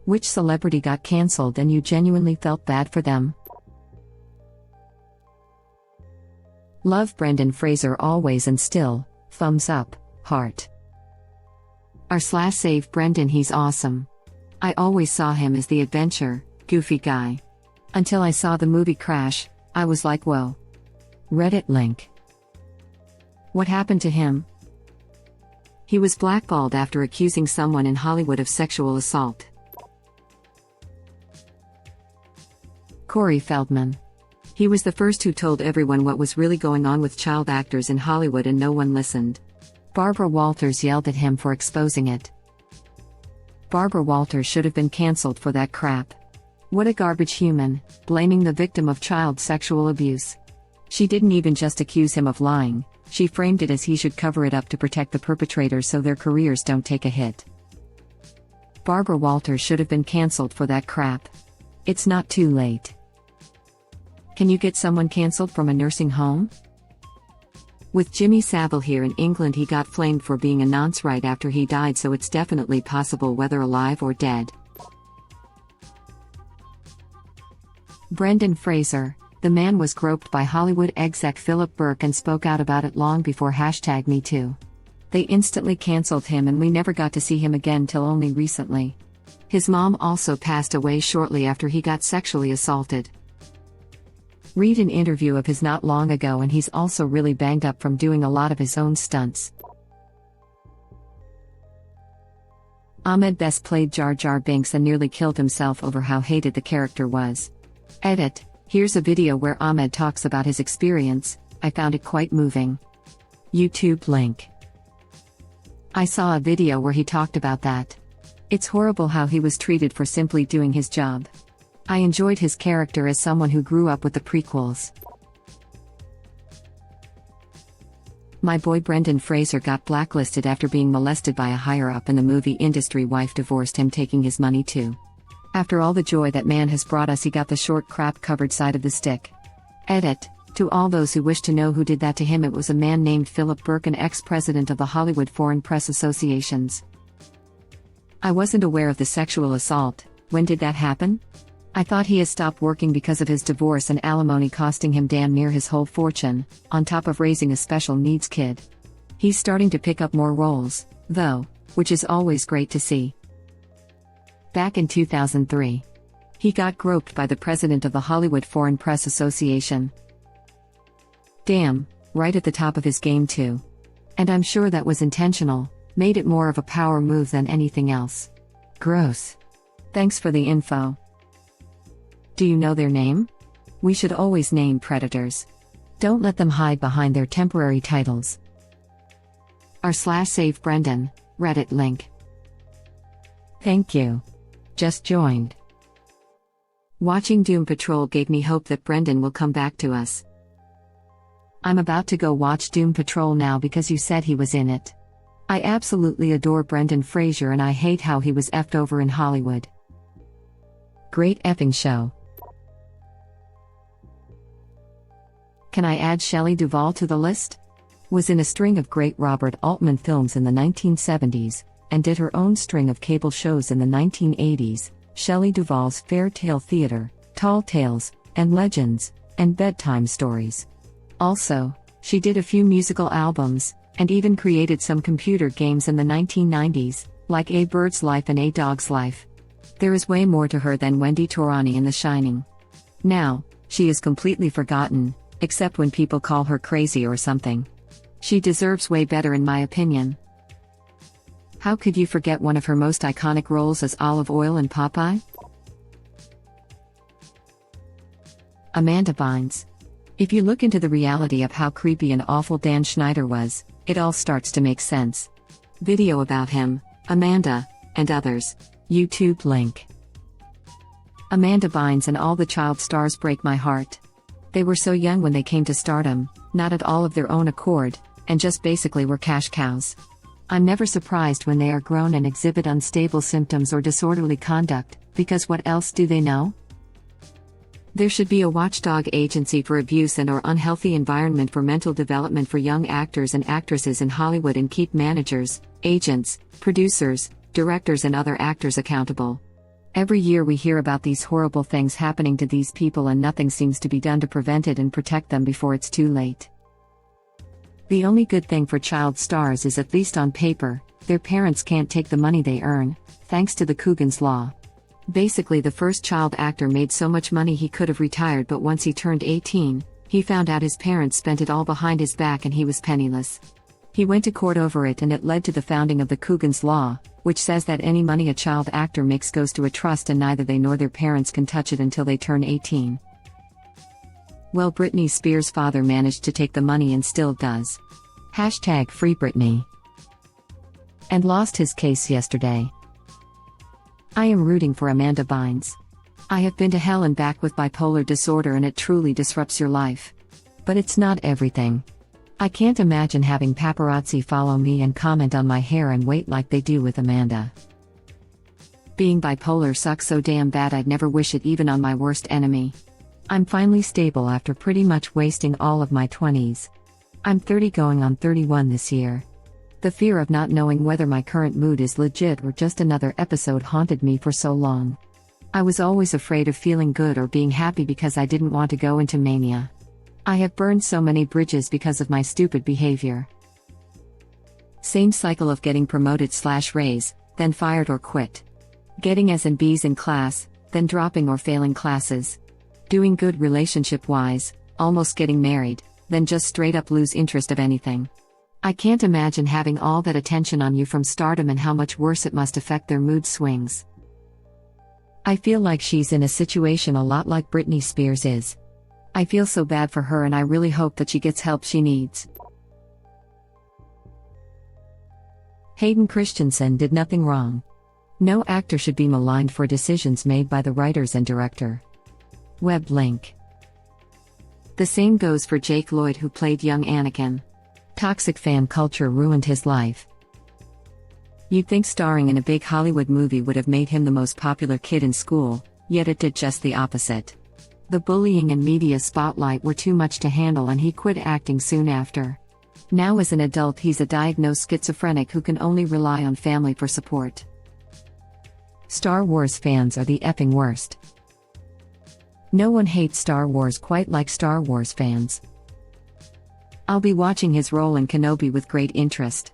Which celebrity got cancelled and you genuinely felt bad for them? Love Brendan Fraser always and still, thumbs up, heart. r/save Brendan, he's awesome. I always saw him as the adventure, goofy guy. Until I saw the movie Crash, I was like whoa. Reddit link. What happened to him? He was blackballed after accusing someone in Hollywood of sexual assault. Corey Feldman. He was the first who told everyone what was really going on with child actors in Hollywood and no one listened. Barbara Walters yelled at him for exposing it. Barbara Walters should have been cancelled for that crap. What a garbage human, blaming the victim of child sexual abuse. She didn't even just accuse him of lying, she framed it as he should cover it up to protect the perpetrators so their careers don't take a hit. Barbara Walters should have been cancelled for that crap. It's not too late. Can you get someone cancelled from a nursing home? With Jimmy Savile here in England, he got flamed for being a nonce right after he died, so it's definitely possible whether alive or dead. Brendan Fraser. The man was groped by Hollywood exec Philip Burke and spoke out about it long before #MeToo. They instantly cancelled him and we never got to see him again till only recently. His mom also passed away shortly after he got sexually assaulted. Read an interview of his not long ago and he's also really banged up from doing a lot of his own stunts. Ahmed Best played Jar Jar Binks and nearly killed himself over how hated the character was. Edit. Here's a video where Ahmed talks about his experience. I found it quite moving. YouTube link. I saw a video where he talked about that. It's horrible how he was treated for simply doing his job. I enjoyed his character as someone who grew up with the prequels. My boy Brendan Fraser got blacklisted after being molested by a higher-up in the movie industry. Wife divorced him, taking his money too. After all the joy that man has brought us, he got the short crap-covered side of the stick. Edit. To all those who wish to know who did that to him, it was a man named Philip Burke, an ex-president of the Hollywood Foreign Press Associations. I wasn't aware of the sexual assault. When did that happen? I thought he has stopped working because of his divorce and alimony costing him damn near his whole fortune, on top of raising a special needs kid. He's starting to pick up more roles, though, which is always great to see. Back in 2003, he got groped by the president of the Hollywood Foreign Press Association. Damn, right at the top of his game too. And I'm sure that was intentional, made it more of a power move than anything else. Gross. Thanks for the info. Do you know their name? We should always name predators. Don't let them hide behind their temporary titles. r/save Brendan, Reddit link. Thank you. Just joined. Watching Doom Patrol gave me hope that Brendan will come back to us. I'm about to go watch Doom Patrol now because you said he was in it. I absolutely adore Brendan Fraser and I hate how he was effed over in Hollywood. Great effing show. Can I add Shelley Duvall to the list? Was in a string of great Robert Altman films in the 1970s, and did her own string of cable shows in the 1980s, Shelley Duvall's Fair Tale Theater, Tall Tales, and Legends, and Bedtime Stories. Also, she did a few musical albums, and even created some computer games in the 1990s, like A Bird's Life and A Dog's Life. There is way more to her than Wendy Torrani in The Shining. Now, she is completely forgotten, except when people call her crazy or something. She deserves way better in my opinion. How could you forget one of her most iconic roles as Olive Oyl in Popeye? Amanda Bynes. If you look into the reality of how creepy and awful Dan Schneider was, it all starts to make sense. Video about him, Amanda, and others. YouTube link. Amanda Bynes and all the child stars break my heart. They were so young when they came to stardom, not at all of their own accord, and just basically were cash cows. I'm never surprised when they are grown and exhibit unstable symptoms or disorderly conduct, because what else do they know? There should be a watchdog agency for abuse and or unhealthy environment for mental development for young actors and actresses in Hollywood and keep managers, agents, producers, directors and other actors accountable. Every year we hear about these horrible things happening to these people and nothing seems to be done to prevent it and protect them before it's too late. The only good thing for child stars is, at least on paper, their parents can't take the money they earn, thanks to the Coogan's Law. Basically, the first child actor made so much money he could have retired, but once he turned 18, he found out his parents spent it all behind his back and he was penniless. He went to court over it and it led to the founding of the Coogan's Law, which says that any money a child actor makes goes to a trust and neither they nor their parents can touch it until they turn 18. Well, Britney Spears' father managed to take the money and still does. #FreeBritney. And lost his case yesterday. I am rooting for Amanda Bynes. I have been to hell and back with bipolar disorder and it truly disrupts your life. But it's not everything. I can't imagine having paparazzi follow me and comment on my hair and weight like they do with Amanda. Being bipolar sucks so damn bad I'd never wish it even on my worst enemy. I'm finally stable after pretty much wasting all of my 20s. I'm 30 going on 31 this year. The fear of not knowing whether my current mood is legit or just another episode haunted me for so long. I was always afraid of feeling good or being happy because I didn't want to go into mania. I have burned so many bridges because of my stupid behavior. Same cycle of getting promoted/raise, then fired or quit. Getting A's and B's in class, then dropping or failing classes. Doing good relationship-wise, almost getting married, then just straight up lose interest of anything. I can't imagine having all that attention on you from stardom and how much worse it must affect their mood swings. I feel like she's in a situation a lot like Britney Spears is. I feel so bad for her and I really hope that she gets help she needs. Hayden Christensen did nothing wrong. No actor should be maligned for decisions made by the writers and director. Web link. The same goes for Jake Lloyd, who played young Anakin. Toxic fan culture ruined his life. You'd think starring in a big Hollywood movie would have made him the most popular kid in school, yet it did just the opposite. The bullying and media spotlight were too much to handle and he quit acting soon after. Now as an adult he's a diagnosed schizophrenic who can only rely on family for support. Star Wars fans are the effing worst. No one hates Star Wars quite like Star Wars fans. I'll be watching his role in Kenobi with great interest.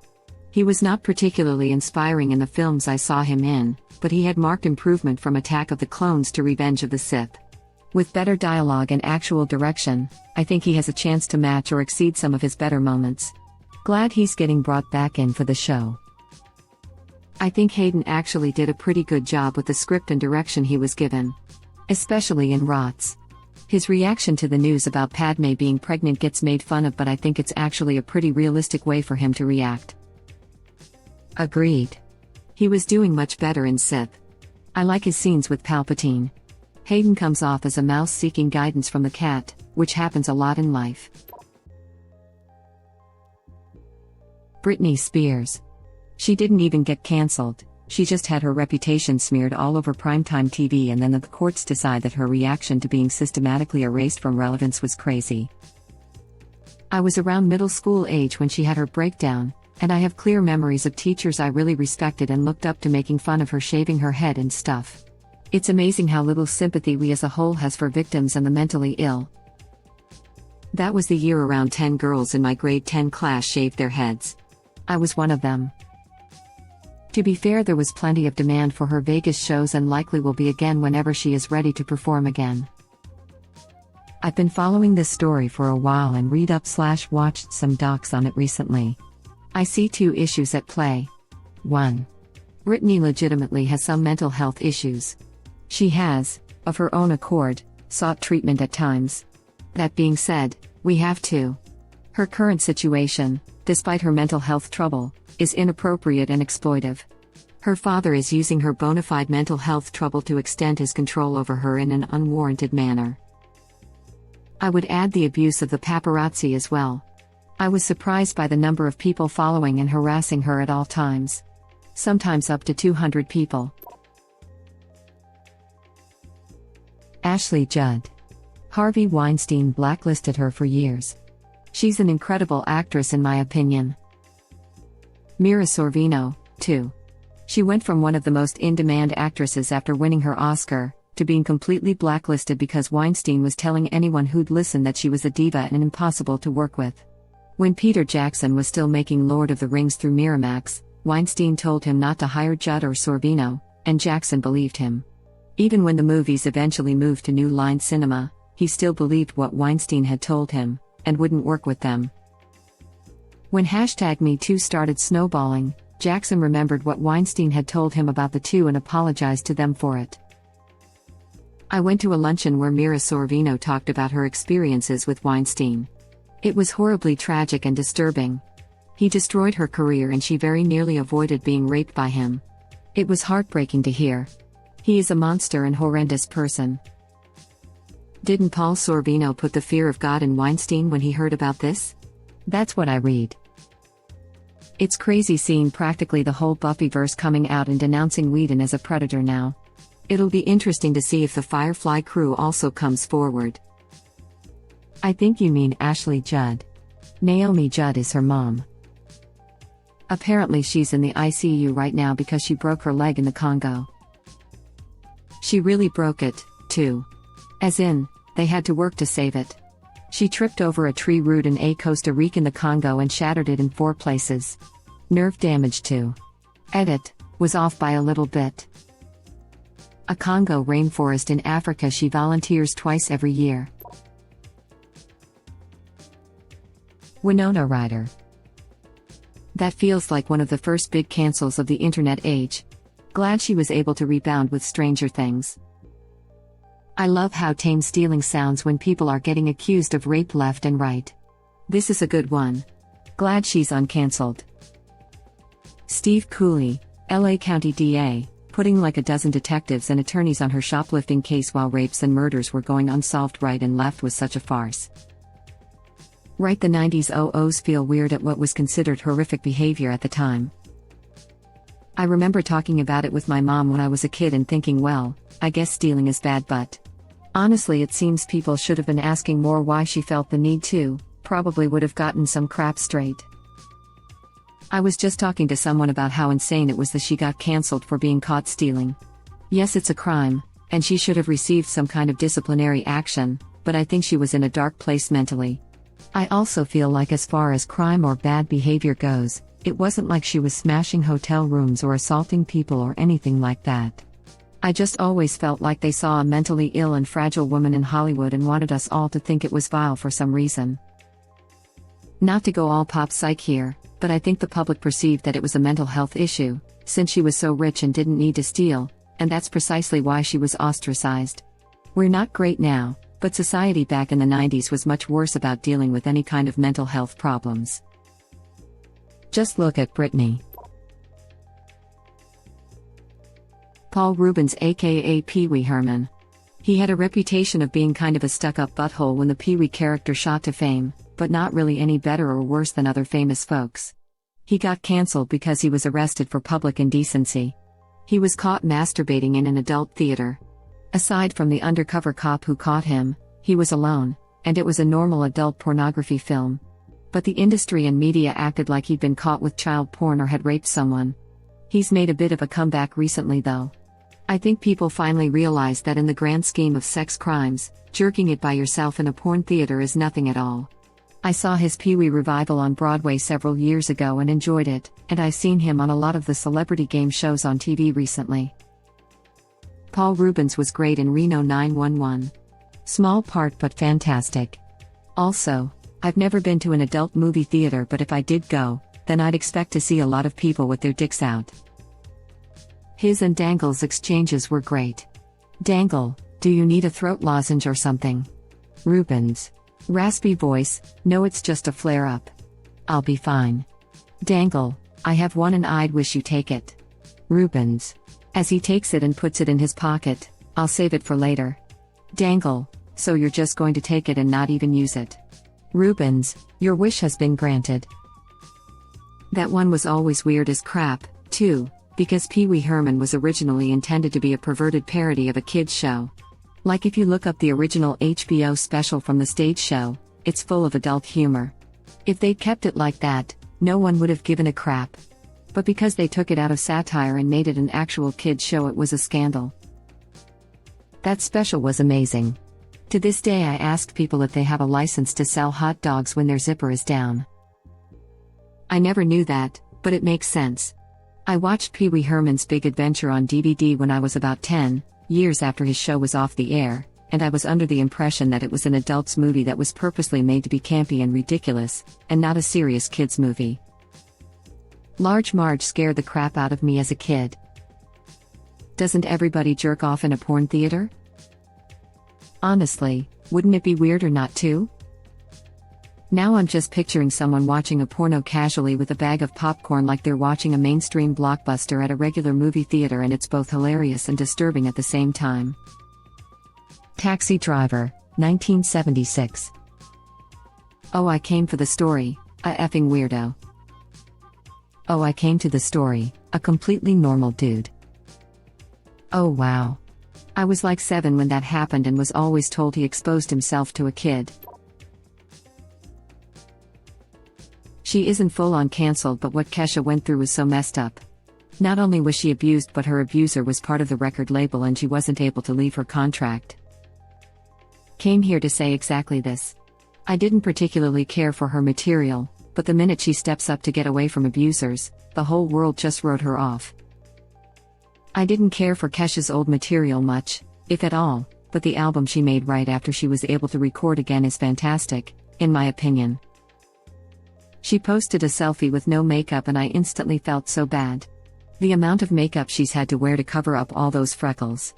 He was not particularly inspiring in the films I saw him in, but he had marked improvement from Attack of the Clones to Revenge of the Sith. With better dialogue and actual direction, I think he has a chance to match or exceed some of his better moments. Glad he's getting brought back in for the show. I think Hayden actually did a pretty good job with the script and direction he was given. Especially in Rots. His reaction to the news about Padme being pregnant gets made fun of, but I think it's actually a pretty realistic way for him to react. Agreed. He was doing much better in Sith. I like his scenes with Palpatine. Hayden comes off as a mouse seeking guidance from the cat, which happens a lot in life. Britney Spears. She didn't even get cancelled, she just had her reputation smeared all over primetime TV and then the courts decide that her reaction to being systematically erased from relevance was crazy. I was around middle school age when she had her breakdown, and I have clear memories of teachers I really respected and looked up to making fun of her shaving her head and stuff. It's amazing how little sympathy we as a whole has for victims and the mentally ill. That was the year around 10 girls in my grade 10 class shaved their heads. I was one of them. To be fair, there was plenty of demand for her Vegas shows and likely will be again whenever she is ready to perform again. I've been following this story for a while and read up/watched some docs on it recently. I see two issues at play. 1. Britney legitimately has some mental health issues. She has, of her own accord, sought treatment at times. That being said, we have to. Her current situation, despite her mental health trouble, is inappropriate and exploitive. Her father is using her bona fide mental health trouble to extend his control over her in an unwarranted manner. I would add the abuse of the paparazzi as well. I was surprised by the number of people following and harassing her at all times. Sometimes up to 200 people. Ashley Judd. Harvey Weinstein blacklisted her for years. She's an incredible actress in my opinion. Mira Sorvino, too. She went from one of the most in-demand actresses after winning her Oscar, to being completely blacklisted because Weinstein was telling anyone who'd listen that she was a diva and impossible to work with. When Peter Jackson was still making Lord of the Rings through Miramax, Weinstein told him not to hire Judd or Sorvino, and Jackson believed him. Even when the movies eventually moved to New Line Cinema, he still believed what Weinstein had told him, and wouldn't work with them. When #MeToo started snowballing, Jackson remembered what Weinstein had told him about the two and apologized to them for it. I went to a luncheon where Mira Sorvino talked about her experiences with Weinstein. It was horribly tragic and disturbing. He destroyed her career and she very nearly avoided being raped by him. It was heartbreaking to hear. He is a monster and horrendous person. Didn't Paul Sorvino put the fear of God in Weinstein when he heard about this? That's what I read. It's crazy seeing practically the whole Buffyverse coming out and denouncing Whedon as a predator now. It'll be interesting to see if the Firefly crew also comes forward. I think you mean Ashley Judd. Naomi Judd is her mom. Apparently she's in the ICU right now because she broke her leg in the Congo. She really broke it, too. As in, they had to work to save it. She tripped over a tree root in Costa Rica in the Congo and shattered it in 4 places. Nerve damage too. Edit, was off by a little bit. A Congo rainforest in Africa. She volunteers twice every year. Winona Ryder. That feels like one of the first big cancels of the internet age. Glad she was able to rebound with Stranger Things. I love how tame stealing sounds when people are getting accused of rape left and right. This is a good one. Glad she's uncancelled. Steve Cooley, LA County DA, putting like a dozen detectives and attorneys on her shoplifting case while rapes and murders were going unsolved right and left was such a farce. Right, the 90s OOs feel weird at what was considered horrific behavior at the time. I remember talking about it with my mom when I was a kid and thinking, well, I guess stealing is bad, but honestly it seems people should have been asking more why she felt the need to, probably would have gotten some crap straight. I was just talking to someone about how insane it was that she got cancelled for being caught stealing. Yes, it's a crime, and she should have received some kind of disciplinary action, but I think she was in a dark place mentally. I also feel like as far as crime or bad behavior goes, it wasn't like she was smashing hotel rooms or assaulting people or anything like that. I just always felt like they saw a mentally ill and fragile woman in Hollywood and wanted us all to think it was vile for some reason. Not to go all pop psych here, but I think the public perceived that it was a mental health issue, since she was so rich and didn't need to steal, and that's precisely why she was ostracized. We're not great now, but society back in the 90s was much worse about dealing with any kind of mental health problems. Just look at Britney. Paul Reubens, aka Pee Wee Herman. He had a reputation of being kind of a stuck-up butthole when the Pee Wee character shot to fame, but not really any better or worse than other famous folks. He got cancelled because he was arrested for public indecency. He was caught masturbating in an adult theater. Aside from the undercover cop who caught him, he was alone, and it was a normal adult pornography film. But the industry and media acted like he'd been caught with child porn or had raped someone. He's made a bit of a comeback recently though. I think people finally realized that in the grand scheme of sex crimes, jerking it by yourself in a porn theater is nothing at all. I saw his Pee Wee revival on Broadway several years ago and enjoyed it, and I've seen him on a lot of the celebrity game shows on TV recently. Paul Reubens was great in Reno 911. Small part but fantastic. Also, I've never been to an adult movie theater, but if I did go, then I'd expect to see a lot of people with their dicks out. His and Dangle's exchanges were great. Dangle, do you need a throat lozenge or something? Reubens. Raspy voice, no, it's just a flare-up. I'll be fine. Dangle, I have one and I'd wish you take it. Reubens. As he takes it and puts it in his pocket, I'll save it for later. Dangle, so you're just going to take it and not even use it. Reubens, your wish has been granted. That one was always weird as crap, too, because Pee Wee Herman was originally intended to be a perverted parody of a kids' show. Like if you look up the original HBO special from the stage show, it's full of adult humor. If they'd kept it like that, no one would have given a crap. But because they took it out of satire and made it an actual kids show, it was a scandal. That special was amazing. To this day I ask people if they have a license to sell hot dogs when their zipper is down. I never knew that, but it makes sense. I watched Pee Wee Herman's Big Adventure on DVD when I was about 10 years after his show was off the air, and I was under the impression that it was an adult's movie that was purposely made to be campy and ridiculous, and not a serious kids' movie. Large Marge scared the crap out of me as a kid. Doesn't everybody jerk off in a porn theater? Honestly, wouldn't it be weirder not to? Now I'm just picturing someone watching a porno casually with a bag of popcorn like they're watching a mainstream blockbuster at a regular movie theater, and it's both hilarious and disturbing at the same time. Taxi Driver, 1976. Oh, I came for the story, a effing weirdo. Oh, I came to the story, a completely normal dude. Oh wow. I was like 7 when that happened and was always told he exposed himself to a kid. She isn't full-on cancelled, but what Kesha went through was so messed up. Not only was she abused, but her abuser was part of the record label and she wasn't able to leave her contract. Came here to say exactly this. I didn't particularly care for her material, but the minute she steps up to get away from abusers, the whole world just wrote her off. I didn't care for Kesha's old material much, if at all, but the album she made right after she was able to record again is fantastic, in my opinion. She posted a selfie with no makeup and I instantly felt so bad. The amount of makeup she's had to wear to cover up all those freckles.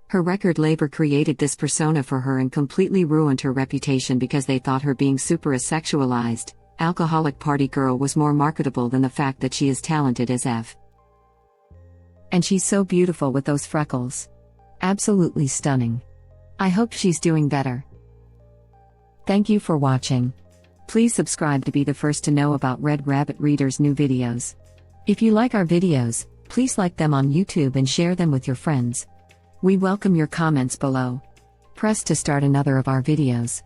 Her record label created this persona for her and completely ruined her reputation because they thought her being super sexualized, alcoholic party girl was more marketable than the fact that she is talented as F. And she's so beautiful with those freckles. Absolutely stunning. I hope she's doing better. Thank you for watching. Please subscribe to be the first to know about Red Rabbit Reader's new videos. If you like our videos, please like them on YouTube and share them with your friends. We welcome your comments below. Press to start another of our videos.